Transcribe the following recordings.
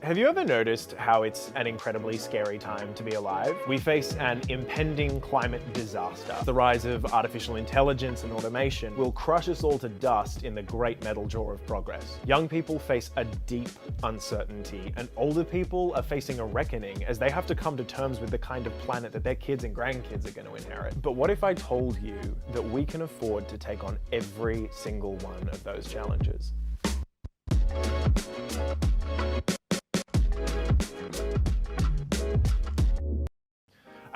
Have you ever noticed how it's an incredibly scary time to be alive? We face an impending climate disaster. The rise of artificial intelligence and automation will crush us all to dust in the great metal jaw of progress. Young people face a deep uncertainty, and older people are facing a reckoning as they have to come to terms with the kind of planet that their kids and grandkids are going to inherit. But what if I told you that we can afford to take on every single one of those challenges?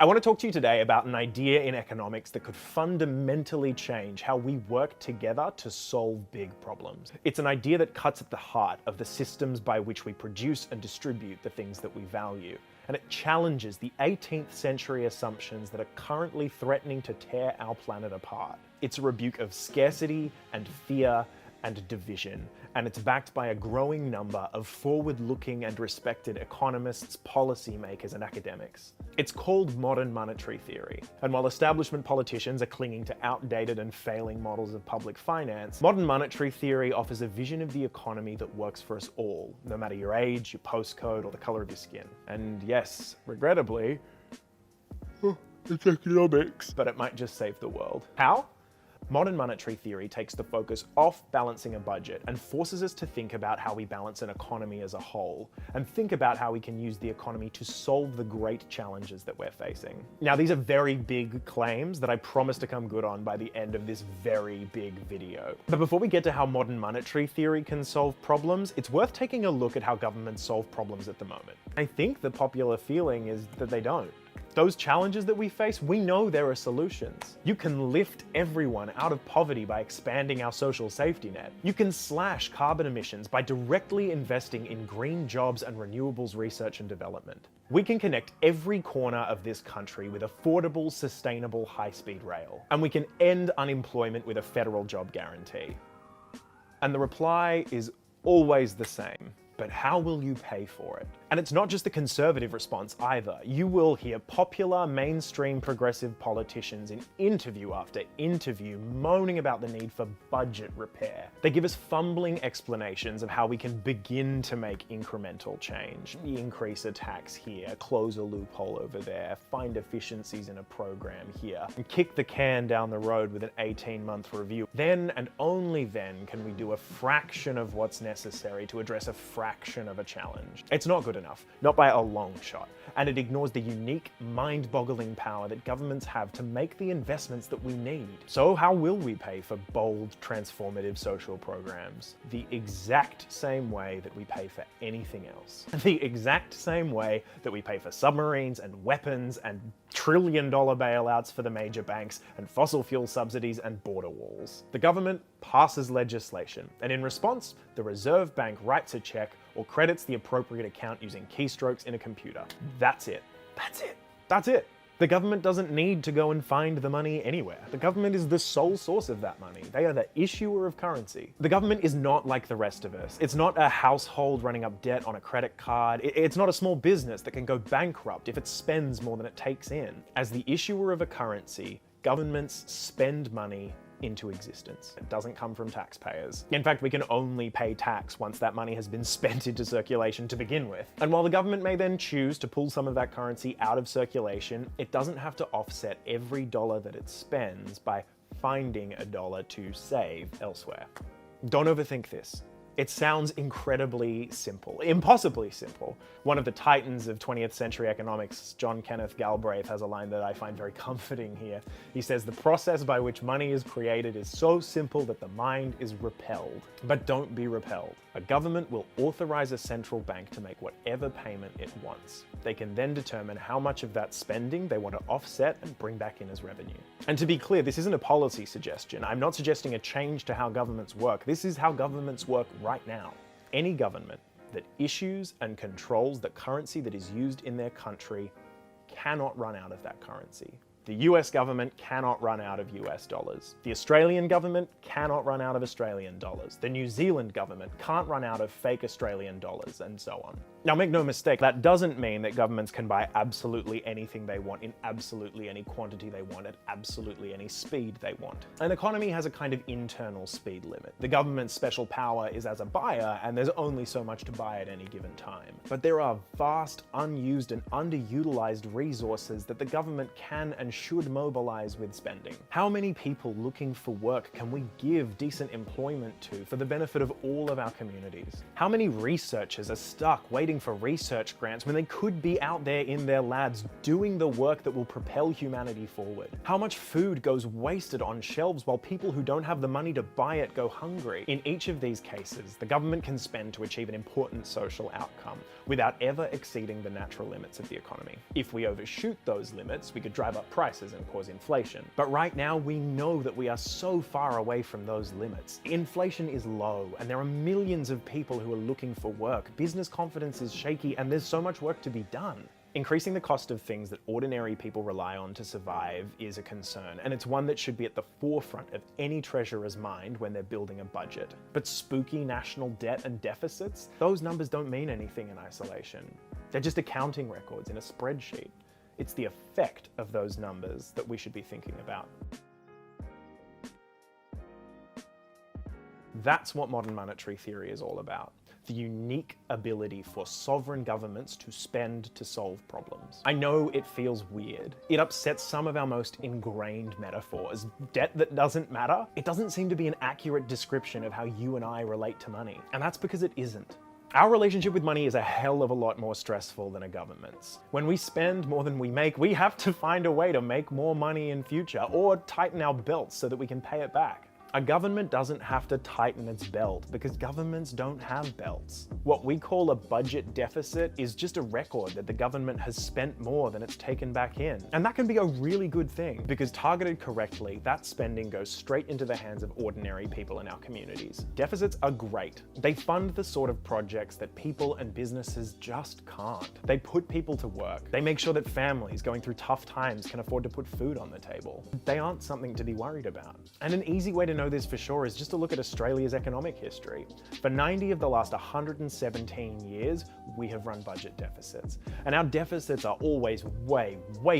I want to talk to you today about an idea in economics that could fundamentally change how we work together to solve big problems. It's an idea that cuts at the heart of the systems by which we produce and distribute the things that we value. And it challenges the 18th century assumptions that are currently threatening to tear our planet apart. It's a rebuke of scarcity and fear and division, and it's backed by a growing number of forward-looking and respected economists, policymakers, and academics. It's called modern monetary theory, and while establishment politicians are clinging to outdated and failing models of public finance, modern monetary theory offers a vision of the economy that works for us all, no matter your age, your postcode, or the color of your skin. And yes, regrettably, it's economics, but it might just save the world. How? Modern monetary theory takes the focus off balancing a budget and forces us to think about how we balance an economy as a whole, and think about how we can use the economy to solve the great challenges that we're facing. Now, these are very big claims that I promise to come good on by the end of this very big video. But before we get to how modern monetary theory can solve problems, it's worth taking a look at how governments solve problems at the moment. I think the popular feeling is that they don't. Those challenges that we face, we know there are solutions. You can lift everyone out of poverty by expanding our social safety net. You can slash carbon emissions by directly investing in green jobs and renewables research and development. We can connect every corner of this country with affordable, sustainable, high-speed rail. And we can end unemployment with a federal job guarantee. And the reply is always the same. But how will you pay for it? And it's not just the conservative response either. You will hear popular, mainstream progressive politicians in interview after interview moaning about the need for budget repair. They give us fumbling explanations of how we can begin to make incremental change. Increase a tax here, close a loophole over there, find efficiencies in a program here, and kick the can down the road with an 18-month review. Then and only then can we do a fraction of what's necessary to address a fraction of a challenge. It's not good enough, not by a long shot, and it ignores the unique, mind-boggling power that governments have to make the investments that we need. So how will we pay for bold, transformative social programs? The exact same way that we pay for anything else. The exact same way that we pay for submarines and weapons and trillion-dollar bailouts for the major banks and fossil fuel subsidies and border walls. The government passes legislation, and in response, the Reserve Bank writes a check or credits the appropriate account using keystrokes in a computer. That's it. That's it. That's it. The government doesn't need to go and find the money anywhere. The government is the sole source of that money. They are the issuer of currency. The government is not like the rest of us. It's not a household running up debt on a credit card. It's not a small business that can go bankrupt if it spends more than it takes in. As the issuer of a currency, governments spend money into existence. It doesn't come from taxpayers. In fact, we can only pay tax once that money has been spent into circulation to begin with. And while the government may then choose to pull some of that currency out of circulation, it doesn't have to offset every dollar that it spends by finding a dollar to save elsewhere. Don't overthink this. It sounds incredibly simple, impossibly simple. One of the titans of 20th century economics, John Kenneth Galbraith, has a line that I find very comforting here. He says, "The process by which money is created is so simple that the mind is repelled." But don't be repelled. A government will authorize a central bank to make whatever payment it wants. They can then determine how much of that spending they want to offset and bring back in as revenue. And to be clear, this isn't a policy suggestion. I'm not suggesting a change to how governments work. This is how governments work right now. Any government that issues and controls the currency that is used in their country cannot run out of that currency. The US government cannot run out of US dollars. The Australian government cannot run out of Australian dollars. The New Zealand government can't run out of fake Australian dollars, and so on. Now, make no mistake, that doesn't mean that governments can buy absolutely anything they want in absolutely any quantity they want at absolutely any speed they want. An economy has a kind of internal speed limit. The government's special power is as a buyer, and there's only so much to buy at any given time. But there are vast, unused and underutilized resources that the government can and should mobilize with spending. How many people looking for work can we give decent employment to for the benefit of all of our communities? How many researchers are stuck waiting for research grants when they could be out there in their labs doing the work that will propel humanity forward? How much food goes wasted on shelves while people who don't have the money to buy it go hungry? In each of these cases, the government can spend to achieve an important social outcome without ever exceeding the natural limits of the economy. If we overshoot those limits, we could drive up prices and cause inflation. But right now, we know that we are so far away from those limits. Inflation is low, and there are millions of people who are looking for work. Business confidence is shaky, and there's so much work to be done. Increasing the cost of things that ordinary people rely on to survive is a concern, and it's one that should be at the forefront of any treasurer's mind when they're building a budget. But spooky national debt and deficits, those numbers don't mean anything in isolation. They're just accounting records in a spreadsheet. It's the effect of those numbers that we should be thinking about. That's what modern monetary theory is all about. The unique ability for sovereign governments to spend to solve problems. I know it feels weird. It upsets some of our most ingrained metaphors. Debt that doesn't matter? It doesn't seem to be an accurate description of how you and I relate to money. And that's because it isn't. Our relationship with money is a hell of a lot more stressful than a government's. When we spend more than we make, we have to find a way to make more money in future, or tighten our belts so that we can pay it back. A government doesn't have to tighten its belt because governments don't have belts. What we call a budget deficit is just a record that the government has spent more than it's taken back in. And that can be a really good thing because targeted correctly, that spending goes straight into the hands of ordinary people in our communities. Deficits are great. They fund the sort of projects that people and businesses just can't. They put people to work. They make sure that families going through tough times can afford to put food on the table. They aren't something to be worried about. And an easy way to know this for sure is just to look at Australia's economic history. For 90 of the last 117 years, we have run budget deficits. And our deficits are always way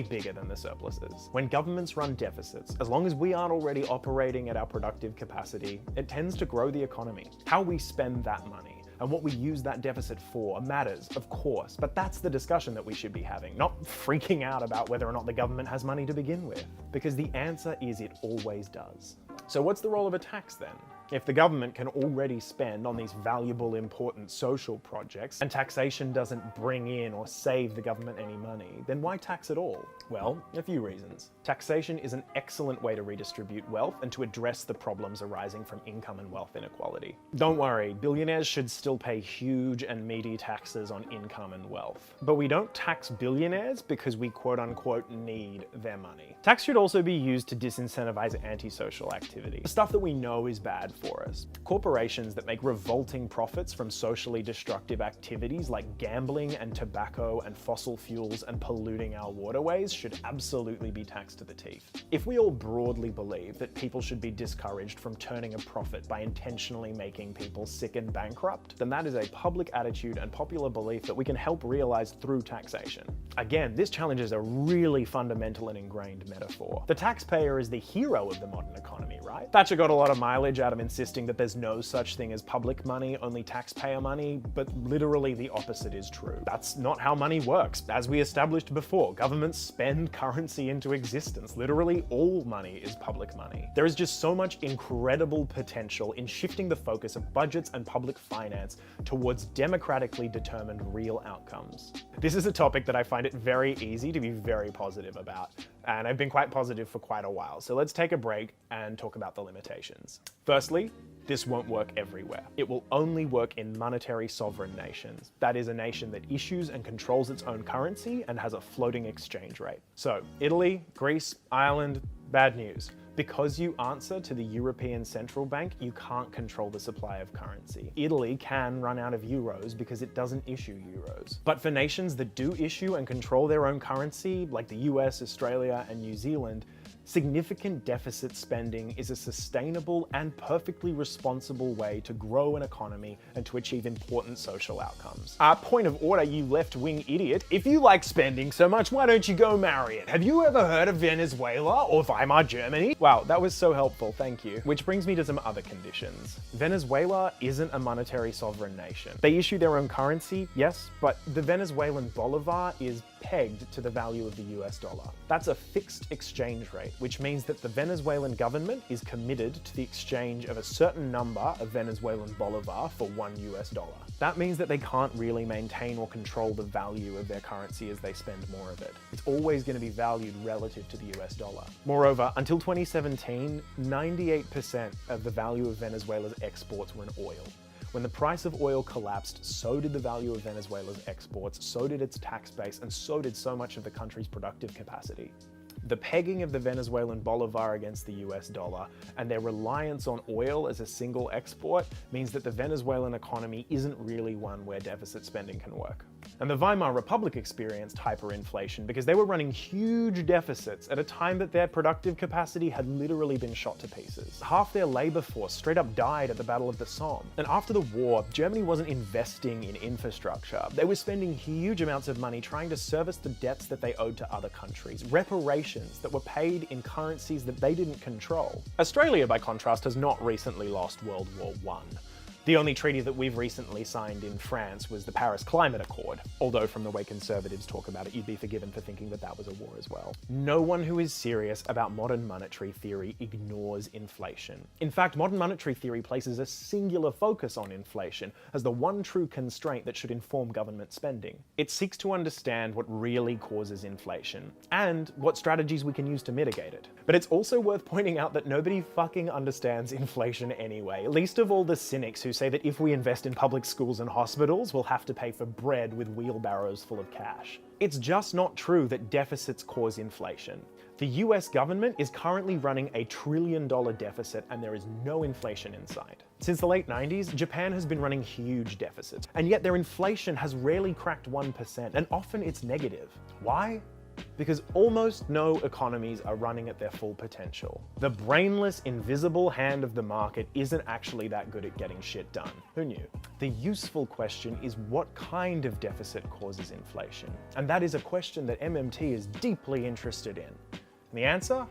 bigger than the surpluses. When governments run deficits, as long as we aren't already operating at our productive capacity, it tends to grow the economy. How we spend that money and what we use that deficit for matters, of course, but that's the discussion that we should be having, not freaking out about whether or not the government has money to begin with, because the answer is it always does. So what's the role of a tax then? If the government can already spend on these valuable, important social projects, and taxation doesn't bring in or save the government any money, then why tax at all? Well, a few reasons. Taxation is an excellent way to redistribute wealth and to address the problems arising from income and wealth inequality. Don't worry, billionaires should still pay huge and meaty taxes on income and wealth. But we don't tax billionaires because we quote-unquote need their money. Tax should also be used to disincentivize antisocial activity, stuff that we know is bad for us. Corporations that make revolting profits from socially destructive activities like gambling and tobacco and fossil fuels and polluting our waterways should absolutely be taxed to the teeth. If we all broadly believe that people should be discouraged from turning a profit by intentionally making people sick and bankrupt, then that is a public attitude and popular belief that we can help realize through taxation. Again, this challenges a really fundamental and ingrained metaphor. The taxpayer is the hero of the modern economy, right? Thatcher got a lot of mileage out of insisting that there's no such thing as public money, only taxpayer money, but literally the opposite is true. That's not how money works. As we established before, governments spend currency into existence. Literally all money is public money. There is just so much incredible potential in shifting the focus of budgets and public finance towards democratically determined real outcomes. This is a topic that I find it very easy to be very positive about, and I've been quite positive for quite a while. So let's take a break and talk about the limitations. Firstly, this won't work everywhere. It will only work in monetary sovereign nations. That is a nation that issues and controls its own currency and has a floating exchange rate. So Italy, Greece, Ireland, bad news. Because you answer to the European Central Bank, you can't control the supply of currency. Italy can run out of euros because it doesn't issue euros. But for nations that do issue and control their own currency, like the US, Australia, and New Zealand, significant deficit spending is a sustainable and perfectly responsible way to grow an economy and to achieve important social outcomes. Point of order, you left-wing idiot. If you like spending so much, why don't you go marry it? Have you ever heard of Venezuela or Weimar Germany? Wow, that was so helpful, thank you. Which brings me to some other conditions. Venezuela isn't a monetary sovereign nation. They issue their own currency, yes, but the Venezuelan bolivar is pegged to the value of the US dollar. That's a fixed exchange rate, which means that the Venezuelan government is committed to the exchange of a certain number of Venezuelan bolivar for $1. That means that they can't really maintain or control the value of their currency as they spend more of it. It's always going to be valued relative to the US dollar. Moreover, until 2017, 98% of the value of Venezuela's exports were in oil. When the price of oil collapsed, so did the value of Venezuela's exports, so did its tax base, and so did so much of the country's productive capacity. The pegging of the Venezuelan bolivar against the US dollar and their reliance on oil as a single export means that the Venezuelan economy isn't really one where deficit spending can work. And the Weimar Republic experienced hyperinflation because they were running huge deficits at a time that their productive capacity had literally been shot to pieces. Half their labor force straight up died at the Battle of the Somme. And after the war, Germany wasn't investing in infrastructure. They were spending huge amounts of money trying to service the debts that they owed to other countries, reparations that were paid in currencies that they didn't control. Australia, by contrast, has not recently lost World War I. The only treaty that we've recently signed in France was the Paris Climate Accord, although from the way conservatives talk about it, you'd be forgiven for thinking that that was a war as well. No one who is serious about modern monetary theory ignores inflation. In fact, modern monetary theory places a singular focus on inflation as the one true constraint that should inform government spending. It seeks to understand what really causes inflation, and what strategies we can use to mitigate it. But it's also worth pointing out that nobody fucking understands inflation anyway, least of all the cynics who say that if we invest in public schools and hospitals, we'll have to pay for bread with wheelbarrows full of cash. It's just not true that deficits cause inflation. The US government is currently running a $1 trillion deficit and there is no inflation in sight. Since the late 90s, Japan has been running huge deficits, and yet their inflation has rarely cracked 1%, and often it's negative. Why? Because almost no economies are running at their full potential. The brainless, invisible hand of the market isn't actually that good at getting shit done. Who knew? The useful question is what kind of deficit causes inflation? And that is a question that MMT is deeply interested in. And the answer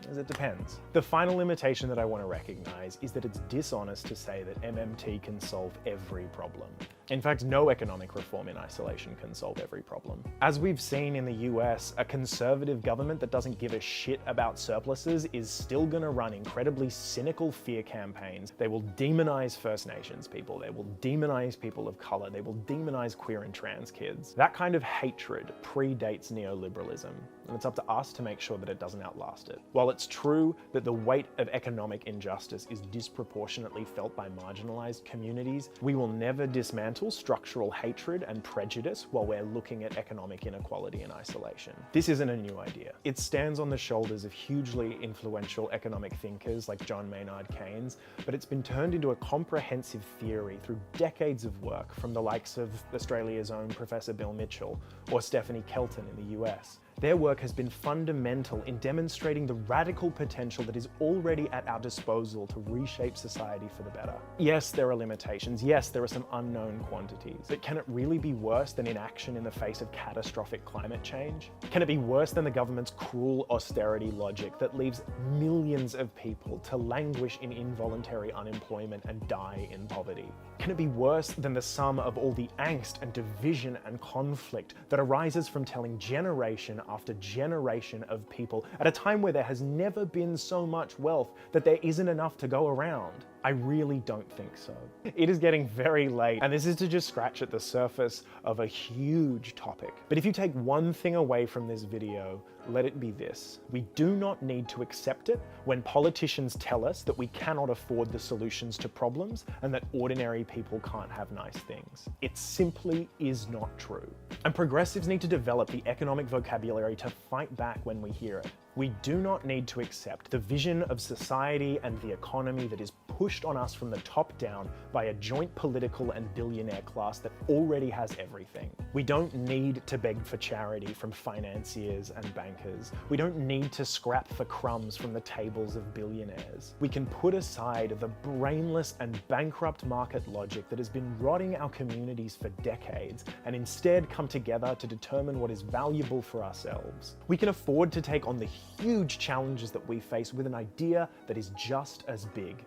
is it depends. The final limitation that I want to recognize is that it's dishonest to say that MMT can solve every problem. In fact, no economic reform in isolation can solve every problem. As we've seen in the US, a conservative government that doesn't give a shit about surpluses is still gonna run incredibly cynical fear campaigns. They will demonize First Nations people, they will demonize people of color, they will demonize queer and trans kids. That kind of hatred predates neoliberalism, and it's up to us to make sure that it doesn't outlast it. While it's true that the weight of economic injustice is disproportionately felt by marginalized communities, we will never dismantle structural hatred and prejudice while we're looking at economic inequality in isolation. This isn't a new idea. It stands on the shoulders of hugely influential economic thinkers like John Maynard Keynes, but it's been turned into a comprehensive theory through decades of work from the likes of Australia's own Professor Bill Mitchell or Stephanie Kelton in the US. Their work has been fundamental in demonstrating the radical potential that is already at our disposal to reshape society for the better. Yes, there are limitations. Yes, there are some unknown quantities. But can it really be worse than inaction in the face of catastrophic climate change? Can it be worse than the government's cruel austerity logic that leaves millions of people to languish in involuntary unemployment and die in poverty? Can it be worse than the sum of all the angst and division and conflict that arises from telling generation after generation of people at a time where there has never been so much wealth that there isn't enough to go around? I really don't think so. It is getting very late, and this is to just scratch at the surface of a huge topic. But if you take one thing away from this video, let it be this. We do not need to accept it when politicians tell us that we cannot afford the solutions to problems and that ordinary people can't have nice things. It simply is not true. And progressives need to develop the economic vocabulary to fight back when we hear it. We do not need to accept the vision of society and the economy that is pushed on us from the top down by a joint political and billionaire class that already has everything. We don't need to beg for charity from financiers and bankers. We don't need to scrap for crumbs from the tables of billionaires. We can put aside the brainless and bankrupt market logic that has been rotting our communities for decades and instead come together to determine what is valuable for ourselves. We can afford to take on the huge challenges that we face with an idea that is just as big.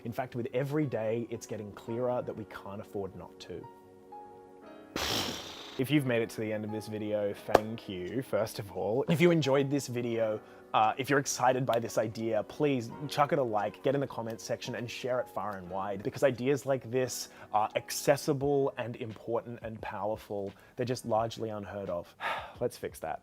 In fact, with every day, it's getting clearer that we can't afford not to. If you've made it to the end of this video, thank you, first of all. If you enjoyed this video, if you're excited by this idea, please chuck it a like, get in the comments section and share it far and wide, because ideas like this are accessible and important and powerful. They're just largely unheard of. Let's fix that.